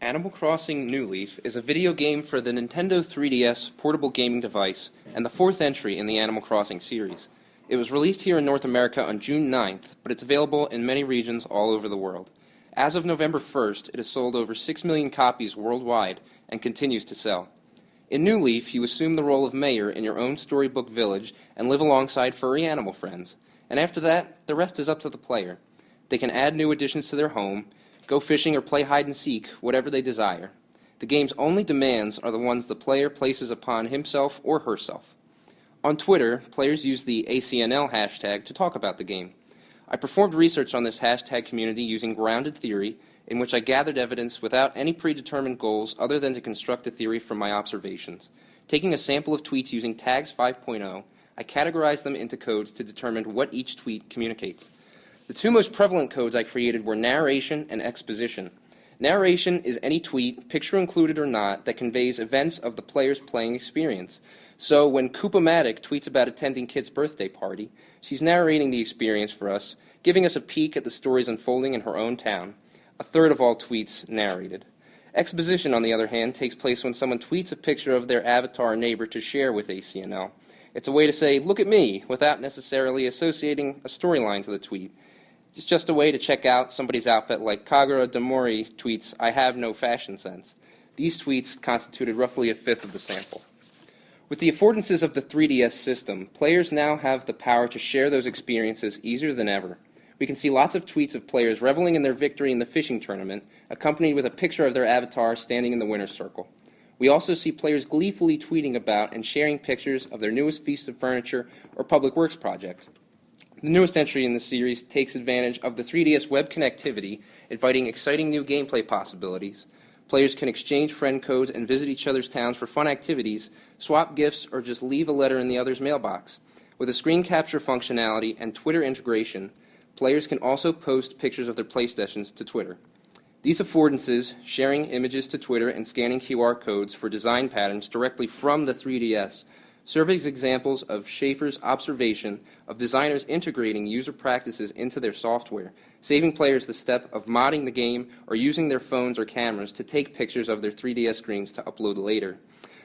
Animal Crossing New Leaf is a video game for the Nintendo 3DS portable gaming device and the fourth entry in the Animal Crossing series. It was released here in North America on June 9th, but it's available in many regions all over the world. As of November 1st, it has sold over 6 million copies worldwide and continues to sell. In New Leaf, you assume the role of mayor in your own storybook village and live alongside furry animal friends. And after that, the rest is up to the player. They can add new additions to their home, go fishing or play hide-and-seek, whatever they desire. The game's only demands are the ones the player places upon himself or herself. On Twitter, players use the ACNL hashtag to talk about the game. I performed research on this hashtag community using grounded theory, in which I gathered evidence without any predetermined goals other than to construct a theory from my observations. Taking a sample of tweets using tags 5.0, I categorized them into codes to determine what each tweet communicates. The two most prevalent codes I created were narration and exposition. Narration is any tweet, picture included or not, that conveys events of the player's playing experience. So when Koopa-matic tweets about attending Kit's birthday party, she's narrating the experience for us, giving us a peek at the stories unfolding in her own town. A third of all tweets narrated. Exposition, on the other hand, takes place when someone tweets a picture of their avatar neighbor to share with ACNL. It's a way to say, look at me, without necessarily associating a storyline to the tweet. It's just a way to check out somebody's outfit, like Kagura Damori tweets, I have no fashion sense. These tweets constituted roughly a fifth of the sample. With the affordances of the 3DS system, players now have the power to share those experiences easier than ever. We can see lots of tweets of players reveling in their victory in the fishing tournament, accompanied with a picture of their avatar standing in the winner's circle. We also see players gleefully tweeting about and sharing pictures of their newest piece of furniture or public works project. The newest entry in the series takes advantage of the 3DS web connectivity, inviting exciting new gameplay possibilities. Players can exchange friend codes and visit each other's towns for fun activities, swap gifts, or just leave a letter in the other's mailbox. With a screen capture functionality and Twitter integration, players can also post pictures of their playstations to Twitter. These affordances, sharing images to Twitter and scanning QR codes for design patterns directly from the 3DS, serve as examples of Schaefer's observation of designers integrating user practices into their software, saving players the step of modding the game or using their phones or cameras to take pictures of their 3DS screens to upload later.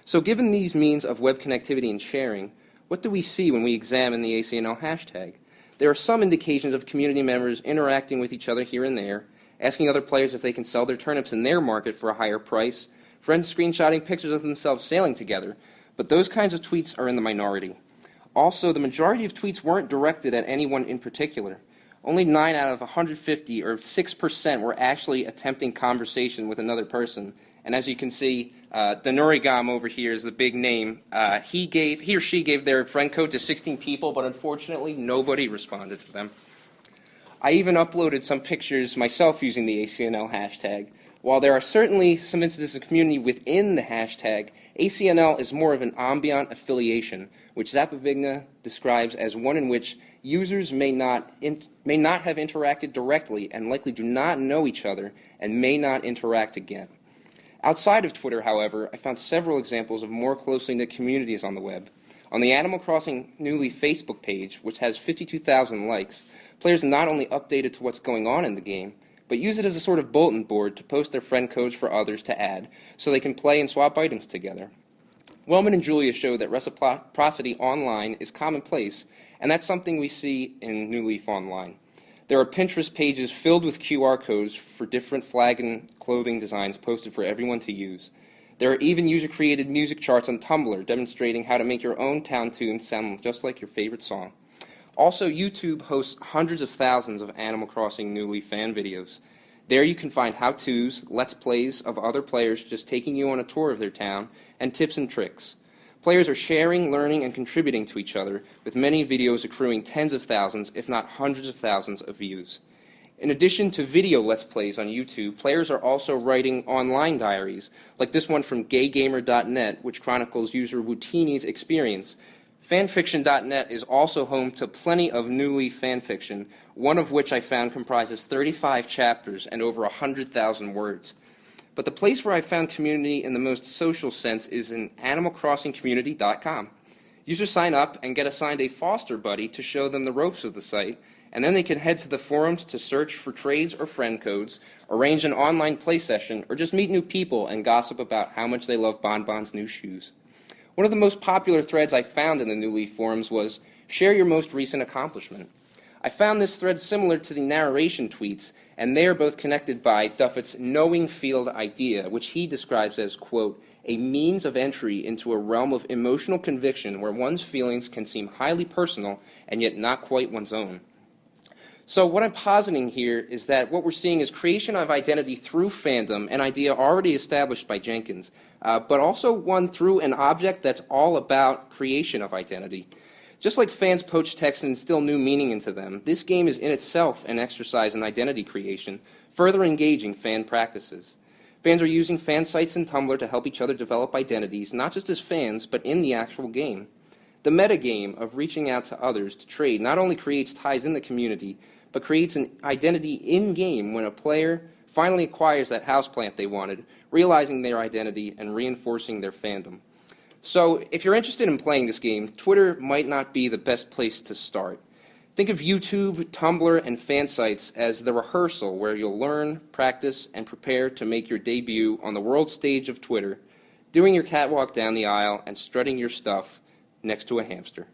So given these means of web connectivity and sharing, what do we see when we examine the ACNL hashtag? There are some indications of community members interacting with each other here and there, asking other players if they can sell their turnips in their market for a higher price, friends screenshotting pictures of themselves sailing together, but those kinds of tweets are in the minority. Also, the majority of tweets weren't directed at anyone in particular. Only 9 out of 150, or 6%, were actually attempting conversation with another person. And as you can see, Denorigam over here is the big name. He or she gave their friend code to 16 people, but unfortunately, nobody responded to them. I even uploaded some pictures myself using the ACNL hashtag. While there are certainly some instances of community within the hashtag, ACNL is more of an ambient affiliation, which Zapovigna describes as one in which users may not have interacted directly and likely do not know each other and may not interact again. Outside of Twitter, however, I found several examples of more closely knit communities on the web. On the Animal Crossing New Leaf Facebook page, which has 52,000 likes, players not only updated to what's going on in the game, but use it as a sort of bulletin board to post their friend codes for others to add, so they can play and swap items together. Wellman and Julia show that reciprocity online is commonplace, and that's something we see in New Leaf Online. There are Pinterest pages filled with QR codes for different flag and clothing designs posted for everyone to use. There are even user-created music charts on Tumblr demonstrating how to make your own town tune sound just like your favorite song. Also, YouTube hosts hundreds of thousands of Animal Crossing New Leaf fan videos. There you can find how-tos, let's plays of other players just taking you on a tour of their town, and tips and tricks. Players are sharing, learning, and contributing to each other, with many videos accruing tens of thousands, if not hundreds of thousands of views. In addition to video let's plays on YouTube, players are also writing online diaries, like this one from gaygamer.net, which chronicles user Wootini's experience. Fanfiction.net is also home to plenty of New Leaf fanfiction, one of which I found comprises 35 chapters and over 100,000 words. But the place where I found community in the most social sense is in animalcrossingcommunity.com. Users sign up and get assigned a foster buddy to show them the ropes of the site, and then they can head to the forums to search for trades or friend codes, arrange an online play session, or just meet new people and gossip about how much they love Bonbon's new shoes. One of the most popular threads I found in the New Leaf forums was, "Share your most recent accomplishment." I found this thread similar to the narration tweets, and they are both connected by Duffett's knowing field idea, which he describes as, quote, "a means of entry into a realm of emotional conviction where one's feelings can seem highly personal and yet not quite one's own." So what I'm positing here is that what we're seeing is creation of identity through fandom, an idea already established by Jenkins, but also one through an object that's all about creation of identity. Just like fans poach text and instill new meaning into them, this game is in itself an exercise in identity creation, further engaging fan practices. Fans are using fan sites and Tumblr to help each other develop identities, not just as fans, but in the actual game. The metagame of reaching out to others to trade not only creates ties in the community, but creates an identity in-game when a player finally acquires that houseplant they wanted, realizing their identity and reinforcing their fandom. So, if you're interested in playing this game, Twitter might not be the best place to start. Think of YouTube, Tumblr, and fan sites as the rehearsal where you'll learn, practice, and prepare to make your debut on the world stage of Twitter, doing your catwalk down the aisle and strutting your stuff next to a hamster.